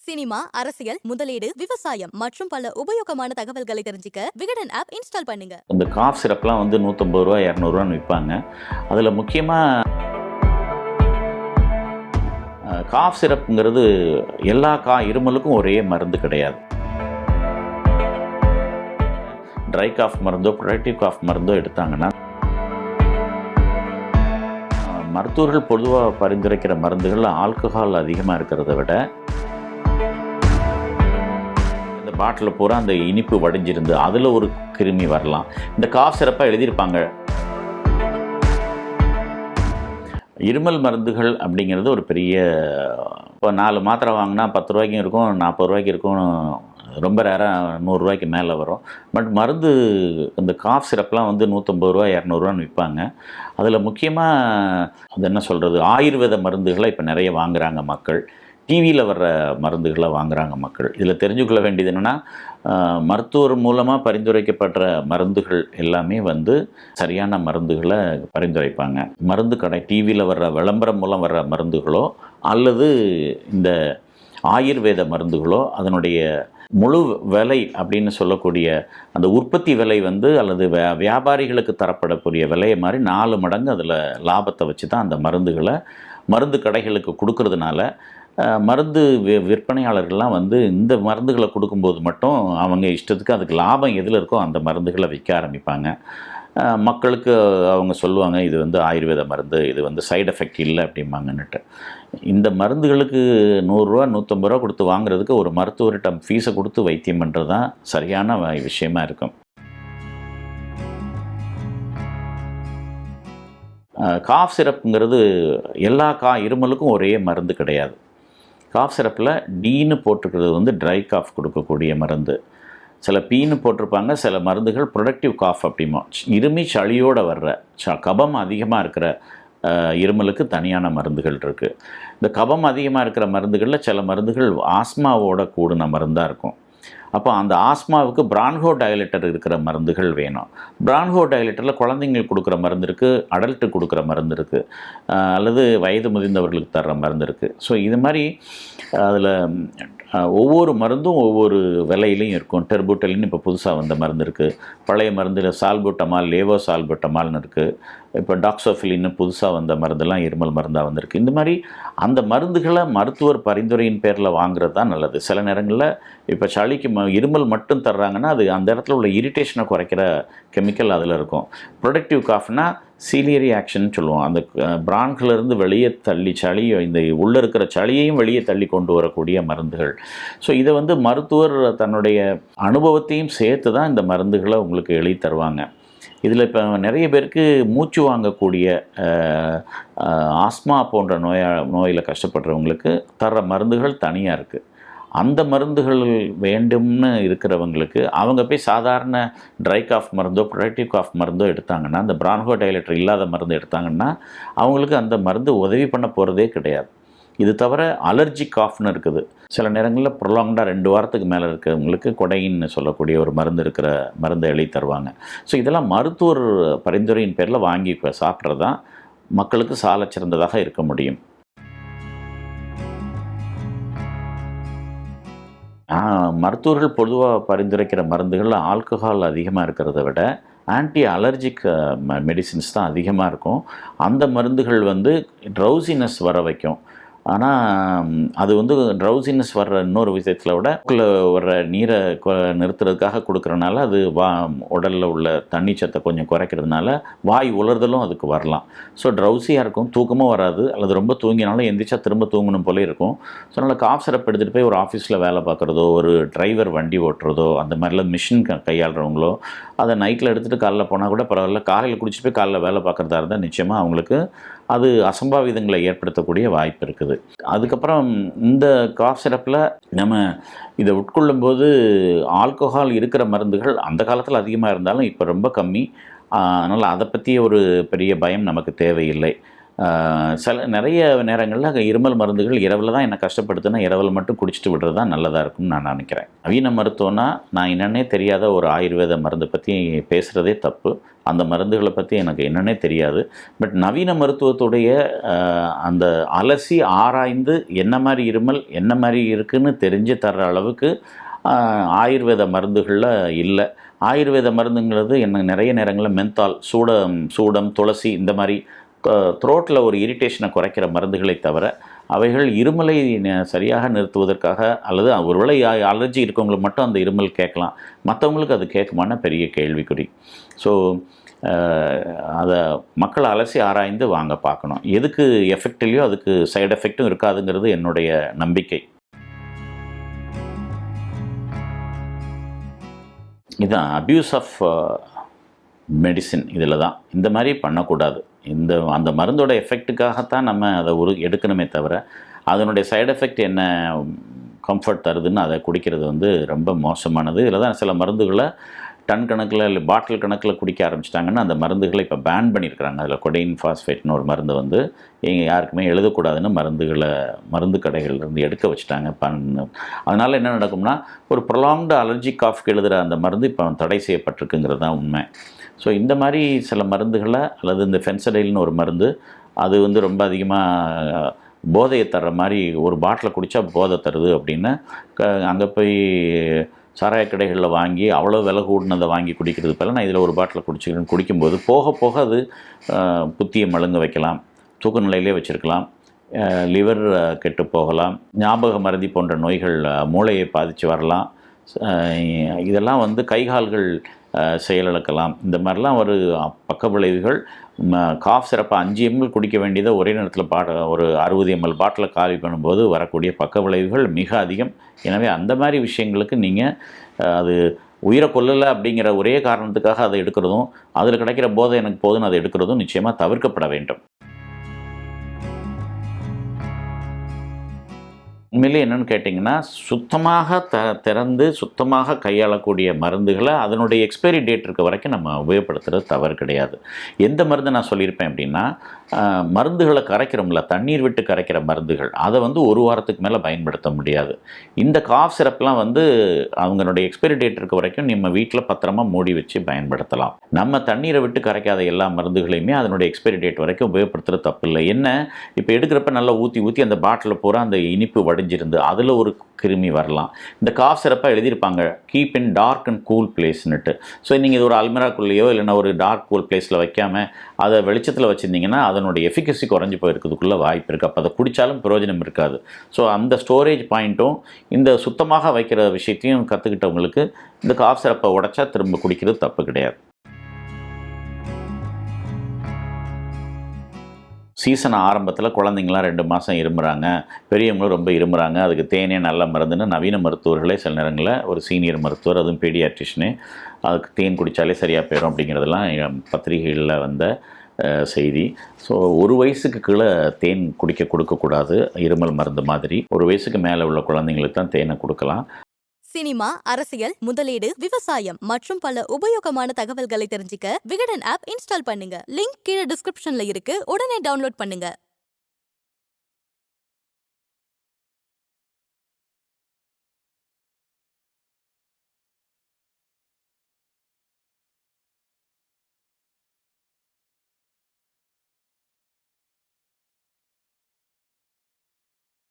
Cinema, அரசியல், முதலீடு, விவசாயம் மற்றும் பல உபயோகமான தகவல்களை தெரிஞ்சுக்க விகடன் ஆப் இன்ஸ்டால் பண்ணுங்க. இந்த காஃப் சிரப்லாம் வந்து 150 ரூபா 200 ரூபான்னு விற்பாங்க. அதில் முக்கியமாக காஃப் சிரப்புங்கிறது எல்லா இருமலுக்கும் ஒரே மருந்து கிடையாது. ட்ரை காஃப் மருந்தோ ப்ரொடக்டிவ் காஃப் மருந்தோ எடுத்தாங்கன்னா மருத்துவர்கள் பொதுவாக பரிந்துரைக்கிற மருந்துகள் ஆல்கஹால் அதிகமாக இருக்கிறத விட இந்த பாட்டில் பூரா அந்த இனிப்பு வடிஞ்சிருந்து அதில் ஒரு கிருமி வரலாம். இந்த காஃப் சிரப்பாக எழுதியிருப்பாங்க. இருமல் மருந்துகள் அப்படிங்கிறது ஒரு பெரிய, இப்போ 4 மாத்திரை வாங்கினா 10 ரூபாய்க்கும் இருக்கும், 40 ரூபாய்க்கு இருக்கும், ரொம்ப ரேராக 100 ரூபாய்க்கு மேலே வரும். பட் மருந்து இந்த காஃப் சிரப்லாம் வந்து 150 ரூபா 200 ரூபான்னு விற்பாங்க. அதில் முக்கியமாக அது என்ன சொல்கிறது, ஆயுர்வேத மருந்துகளை இப்போ நிறைய வாங்குகிறாங்க மக்கள். டிவியில் வர்ற மருந்துகளை வாங்குகிறாங்க மக்கள். இதில் தெரிஞ்சுக்கொள்ள வேண்டியது என்னென்னா, மருத்துவர் மூலமாக பரிந்துரைக்கப்படுற மருந்துகள் எல்லாமே வந்து சரியான மருந்துகளை பரிந்துரைப்பாங்க. மருந்து கடை டிவியில் வர்ற விளம்பரம் மூலம் வர்ற மருந்துகளோ அல்லது இந்த ஆயுர்வேத மருந்துகளோ அதனுடைய முழு விலை அப்படின்னு சொல்லக்கூடிய அந்த உற்பத்தி விலை வந்து அல்லது வியாபாரிகளுக்கு தரப்படக்கூடிய விலையை மாதிரி 4 மடங்கு அதில் லாபத்தை வச்சு தான் அந்த மருந்துகளை மருந்து கடைகளுக்கு கொடுக்கறதுனால மருந்து விற்பனையாளர்கள்லாம் வந்து இந்த மருந்துகளை கொடுக்கும்போது மட்டும் அவங்க இஷ்டத்துக்கு அதுக்கு லாபம் எதில் இருக்கோ அந்த மருந்துகளை விற்க ஆரம்பிப்பாங்க. மக்களுக்கு அவங்க சொல்லுவாங்க, இது வந்து ஆயுர்வேத மருந்து, இது வந்து சைடு எஃபெக்ட் இல்லை அப்படிம்பாங்கன்னுட்டு. இந்த மருந்துகளுக்கு 100 ரூபா 150 ரூபா கொடுத்து வாங்குறதுக்கு ஒரு மருத்துவர்கிட்ட ஃபீஸை கொடுத்து வைத்தியம் பண்ணுறது தான் சரியான விஷயமா இருக்கும். காஃப் சிரப்புங்கிறது எல்லா இருமலுக்கும் ஒரே மருந்து கிடையாது. காஃப் சிரப்பில் டீன்னு போட்டிருக்கிறது வந்து ட்ரை காஃப் கொடுக்கக்கூடிய மருந்து. சில பீன்னு போட்டிருப்பாங்க. சில மருந்துகள் ப்ரொடக்டிவ் காஃப் அப்படிமா, இருமி சளியோடு வர்ற கபம் அதிகமாக இருக்கிற இருமலுக்கு தனியான மருந்துகள் இருக்குது. இந்த கபம் அதிகமாக இருக்கிற மருந்துகளில் சில மருந்துகள் ஆஸ்மாவோட கூடின மருந்தாக இருக்கும். அப்போ அந்த ஆஸ்மாவுக்கு பிரான்ஹோ டைலேட்டர் இருக்கிற மருந்துகள் வேணும். பிரான்ஹோ டைலேட்டரில் குழந்தைங்களுக்கு கொடுக்குற மருந்து இருக்குது, அடல்ட்டுக்கு கொடுக்குற மருந்து இருக்குது, அல்லது வயது முதிர்ந்தவர்களுக்கு தர்ற மருந்து இருக்குது. ஸோ இது மாதிரி அதில் ஒவ்வொரு மருந்தும் ஒவ்வொரு விலையிலையும் இருக்கும். டெர்புட்டலின்னு இப்போ புதுசாக வந்த மருந்து இருக்குது. பழைய மருந்தில் சால்புட்டமால், லேவோ சால்புட்டமால்னு இருக்குது. இப்போ டாக்ஸோஃபிலின்னு புதுசாக வந்த மருந்தெல்லாம் இருமல் மருந்தாக வந்திருக்கு. இந்த மாதிரி அந்த மருந்துகளை மருத்துவர் பரிந்துரையின் பேரில் வாங்குறது தான் நல்லது. சில நேரங்களில் இப்போ சளிக்கு இருமல் மட்டும் தர்றாங்கன்னா அது அந்த இடத்துல உள்ள இரிட்டேஷனை குறைக்கிற கெமிக்கல் அதில் இருக்கும். ப்ரொடக்டிவ் காஃப்னா சீலியரி ஆக்ஷன் சொல்லுவோம். அந்த பிரான்கிலிருந்து வெளியே தள்ளி இந்த உள்ளே இருக்கிற சளியையும் வெளியே தள்ளி கொண்டு வரக்கூடிய மருந்துகள். ஸோ இதை வந்து மருத்துவர் தன்னுடைய அனுபவத்தையும் சேர்த்து தான் இந்த மருந்துகளை உங்களுக்கு எழுதி தருவாங்க. இதில் இப்போ நிறைய பேருக்கு மூச்சு வாங்கக்கூடிய ஆஸ்மா போன்ற நோயில் கஷ்டப்படுறவங்களுக்கு தர்ற மருந்துகள் தனியாக இருக்குது. அந்த மருந்துகள் வேண்டும்னு இருக்கிறவங்களுக்கு அவங்க போய் சாதாரண ட்ரை காஃப் மருந்தோ ப்ரொடக்டிவ் காஃப் மருந்தோ எடுத்தாங்கன்னா, அந்த பிரான்ஹோ டைலேட்டர் இல்லாத மருந்து எடுத்தாங்கன்னா அவங்களுக்கு அந்த மருந்து உதவி பண்ண போகிறதே கிடையாது. இது தவிர அலர்ஜி காஃப்னு இருக்குது. சில நேரங்களில் ப்ரொலாங்டாக 2 வாரத்துக்கு மேலே இருக்கிறவங்களுக்கு கொடைன்னு சொல்லக்கூடிய ஒரு மருந்து இருக்கிற மருந்தை எழுதி தருவாங்க. ஸோ இதெல்லாம் மருத்துவர் பரிந்துரையின் பேரில் வாங்கி சாப்பிட்றது தான் மக்களுக்கு சால சிறந்ததாக இருக்க முடியும். மருத்துவர்கள் பொதுவாக பரிந்துரைக்கிற மருந்துகள் ஆல்கஹால் அதிகமாக இருக்கிறத விட ஆன்டி அலர்ஜிக் மெடிசின்ஸ் தான் அதிகமாக இருக்கும். அந்த மருந்துகள் வந்து ட்ரௌசினஸ் வர வைக்கும். ஆனால் அது வந்து ட்ரௌசினஸ் வர்ற இன்னொரு விஷயத்தில் விட வர்ற நீரை நிறுத்துறதுக்காக கொடுக்குறனால அது உடலில் உள்ள தண்ணி சத்தை கொஞ்சம் குறைக்கிறதுனால வாய் உலர்தலும் அதுக்கு வரலாம். ஸோ ட்ரௌசியாக இருக்கும், தூக்கமும் வராது, அல்லது ரொம்ப தூங்கினாலும் எந்திரிச்சா திரும்ப தூங்கணும் போல இருக்கும். ஸோ அதனால் காஃப் சிரப் எடுத்துகிட்டு போய் ஒரு ஆஃபீஸில் வேலை பார்க்குறதோ, ஒரு டிரைவர் வண்டி ஓட்டுறதோ, அந்த மாதிரிலாம் மிஷின் கையாளுறவங்களோ அதை நைட்டில் எடுத்துகிட்டு காலைல போனால் கூட பரவாயில்ல, காலையில் குடிச்சிட்டு போய் காலைல வேலை பார்க்குறதா இருந்தால் நிச்சயமாக அவங்களுக்கு அது அசம்பாவிதங்களை ஏற்படுத்தக்கூடிய வாய்ப்பு இருக்குது. அதுக்கப்புறம் இந்த காஃப் சிரப்பில் நம்ம இதை உட்கொள்ளும்போது ஆல்கஹால் இருக்கிற மருந்துகள் அந்த காலத்தில் அதிகமாக இருந்தாலும் இப்போ ரொம்ப கம்மி. அதனால் அதை பற்றிய ஒரு பெரிய பயம் நமக்கு தேவையில்லை. நிறைய நேரங்களில் இருமல் மருந்துகள் இரவில் தான் என்னை கஷ்டப்படுத்துனா இரவில் மட்டும் குடிச்சிட்டு விடுறது தான் நல்லதாக இருக்கும்னு நான் நினைக்கிறேன். நவீன மருத்துவம்னா நான் என்னென்னே தெரியாத ஒரு ஆயுர்வேத மருந்தை பற்றி பேசுகிறதே தப்பு. அந்த மருந்துகளை பற்றி எனக்கு என்னென்னே தெரியாது. பட் நவீன மருத்துவத்துடைய அந்த அலசி ஆராய்ந்து என்ன மாதிரி இருமல் என்ன மாதிரி இருக்குதுன்னு தெரிஞ்சு தர்ற அளவுக்கு ஆயுர்வேத மருந்துகளில் இல்லை. ஆயுர்வேத மருந்துங்கிறது என்ன நிறைய நேரங்களில் மென்தால், சூடம், துளசி இந்த மாதிரி த்ரோட்டில் ஒரு இரிட்டேஷனை குறைக்கிற மருந்துகளை தவிர அவைகள் இருமலை சரியாக நிறுத்துவதற்காக அல்லது ஒருவேளை அலர்ஜி இருக்கவங்களுக்கு மட்டும் அந்த இருமல் கேட்கலாம், மற்றவங்களுக்கு அது கேட்குமான பெரிய கேள்விக்குறி. ஸோ அதை மக்கள் அலசி ஆராய்ந்து வாங்க பார்க்கணும். எதுக்கு எஃபெக்ட் இல்லையோ அதுக்கு சைடு எஃபெக்டும் இருக்காதுங்கிறது என்னுடைய நம்பிக்கை. இதுதான் அப்யூஸ் ஆஃப் மெடிசின். இதில் தான் இந்த மாதிரி பண்ணக்கூடாது. அந்த மருந்தோட எஃபெக்ட்டுக்காகத்தான் நம்ம அதை எடுக்கணுமே தவிர அதனுடைய சைடு எஃபெக்ட் என்ன கம்ஃபர்ட் தருதுன்னு அதை குடிக்கிறது ரொம்ப மோசமானது. இதில் தான் சில மருந்துகளை டன் கணக்கில் இல்லை பாட்டில் கணக்கில் குடிக்க ஆரம்பிச்சிட்டாங்கன்னா அந்த மருந்துகளை இப்போ பேன் பண்ணியிருக்கிறாங்க. அதில் கொடைன் ஃபாஸ்பேட்னு ஒரு மருந்து யாருக்குமே எழுதக்கூடாதுன்னு மருந்து கடைகள்லேருந்து எடுக்க வச்சுட்டாங்க. அதனால் என்ன நடக்கும்னா ஒரு ப்ரொலாங்டு அலர்ஜிக் காஃப்க்கு எழுதுகிற அந்த மருந்து இப்போ தடை செய்யப்பட்டிருக்குங்கிறது தான் உண்மை. ஸோ இந்த மாதிரி சில மருந்துகளை அல்லது இந்த ஃபென்சடைல்னு ஒரு மருந்து அது ரொம்ப அதிகமாக போதையை தர்ற மாதிரி ஒரு பாட்டில் குடித்தா போதை தருது அப்படின்னு அங்கே போய் சாராய கடைகளில் வாங்கி அவ்வளோ விலை கூடினதை வாங்கி குடிக்கிறது போல நான் இதில் ஒரு பாட்டில் குடிக்கும்போது போக போக அது புத்தியை மழுங்க வைக்கலாம், தூக்க நிலையிலே வச்சுருக்கலாம், லிவர் கெட்டு போகலாம், ஞாபக மறதி போன்ற நோய்கள் மூளையை பாதித்து வரலாம். இதெல்லாம் கைகால்கள் செயலிழக்கலாம். இந்த மாதிரிலாம் ஒரு பக்க விளைவுகள். காஃப் சிரப்பை 5 ml குடிக்க வேண்டியதை ஒரே நேரத்தில் ஒரு 60 ml பாட்டில் காலி பண்ணும்போது வரக்கூடிய பக்க விளைவுகள் மிக அதிகம். எனவே அந்த மாதிரி விஷயங்களுக்கு நீங்கள் அது உயிரை கொல்லலை அப்படிங்கிற ஒரே காரணத்துக்காக அதை எடுக்கிறதும் அதில் கிடைக்கிற போதை எனக்கு போதுன்னு அதை எடுக்கிறதும் நிச்சயமாக தவிர்க்கப்பட வேண்டும். உண்மையிலே என்னென்னு கேட்டிங்கன்னா சுத்தமாக திறந்து சுத்தமாக கையாளக்கூடிய மருந்துகளை அதனுடைய எக்ஸ்பைரி டேட் இருக்க வரைக்கும் நம்ம உபயோகப்படுத்துகிறது தவறு கிடையாது. எந்த மருந்து நான் சொல்லியிருப்பேன் அப்படின்னா மருந்துகளை கரைக்கிறோம்ல, தண்ணீர் விட்டு கரைக்கிற மருந்துகள் அதை 1 வாரத்துக்கு மேலே பயன்படுத்த முடியாது. இந்த காஃப் சிரப்லாம் அவங்களுடைய எக்ஸ்பைரி டேட் இருக்க வரைக்கும் நம்ம வீட்டில் பத்திரமா மூடி வச்சு பயன்படுத்தலாம். நம்ம தண்ணீரை விட்டு கரைக்காத எல்லா மருந்துகளையுமே அதனுடைய எக்ஸ்பைரி டேட் வரைக்கும் உபயோகப்படுத்துறது தப்பு இல்லை. என்ன இப்போ எடுக்கிறப்ப நல்லா ஊற்றி அந்த பாட்டில் பூரா அந்த இனிப்பு வடிஞ்சிருந்து அதில் ஒரு கிருமி வரலாம். இந்த காஃப் சிரப்பாக எழுதியிருப்பாங்க keep in dark and cool பிளேஸ்னுட்டு. ஸோ நீங்கள் இது ஒரு அல்மிராக்குள்ளேயோ இல்லைன்னா ஒரு டார்க் கூல் பிளேஸில் வைக்காமல் அதை வெளிச்சத்தில் வச்சுருந்தீங்கன்னா அதனுடைய எஃபிகசி குறைஞ்சி போயிருக்கிறதுக்குள்ளே வாய்ப்பு இருக்குது. அப்போ அதை குடித்தாலும் பிரயோஜனம் இருக்காது. ஸோ அந்த ஸ்டோரேஜ் பாயிண்ட்டும் இந்த சுத்தமாக வைக்கிற விஷயத்தையும் கற்றுக்கிட்டவங்களுக்கு இந்த காஃப் சிரப்பை உடைச்சா திரும்ப குடிக்கிறது தப்பு கிடையாது. சீசன் ஆரம்பத்தில் குழந்தைங்களாம் 2 மாதம் இருமுறாங்க, பெரியவங்களும் ரொம்ப இருமுறாங்க, அதுக்கு தேனே நல்ல மருந்துன்னு நவீன மருத்துவர்களே சில நேரங்களில் ஒரு சீனியர் மருத்துவர் அதுவும் பீடியாட்ரிஷனே அதுக்கு தேன் குடித்தாலே சரியாக போயிடும் அப்படிங்கிறதெல்லாம் பத்திரிகைகளில் வந்த செய்தி. ஸோ 1 வயசுக்கு கீழே தேன் கொடுக்கக்கூடாது, இருமல் மருந்து மாதிரி. 1 வயசுக்கு மேலே உள்ள குழந்தைங்களுக்கு தான் தேனை கொடுக்கலாம். சினிமா, அரசியல், முதலீடு, விவசாயம் மற்றும் பல உபயோகமான தகவல்களை தெரிஞ்சுக்க விகடன் ஆப் இன்ஸ்டால் பண்ணுங்க. லிங்க் கீழே டிஸ்கிரிப்ஷன்ல இருக்கு. உடனே டவுன்லோட் பண்ணுங்க.